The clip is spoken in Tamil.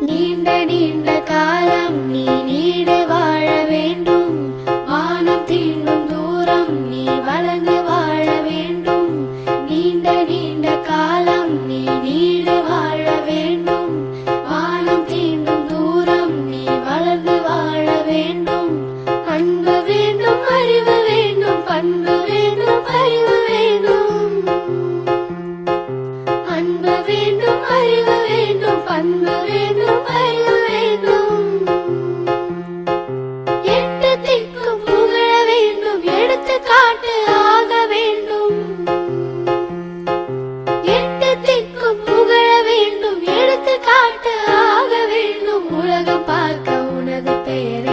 நீண்ட நீண்ட காலம் நீ நீடு வாழ வேண்டும். வானம் தீண்டும் தூரம் நீ வளர்ந்து வாழ வேண்டும். நீண்ட நீண்ட காலம் நீ நீடு வாழ வேண்டும். வானம் தீண்டும் தூரம் நீ வளர்ந்து வாழ வேண்டும். அன்பு வேண்டும், அறிவு வேண்டும், பண்பு வேண்டும், அறிவு வேண்டும். அன்பு வேண்டும், அறிவு வேண்டும், பண்பு வேண்டும், அறிவு வேண்டும். எட்டு திக்கும் புகழ வேண்டும், எடுத்துக்காட்டு ஆக வேண்டும். எட்டு திக்கும் புகழ வேண்டும், எடுத்துக்காட்டு ஆக வேண்டும். உலகம் பார்க்க உனது பெயரை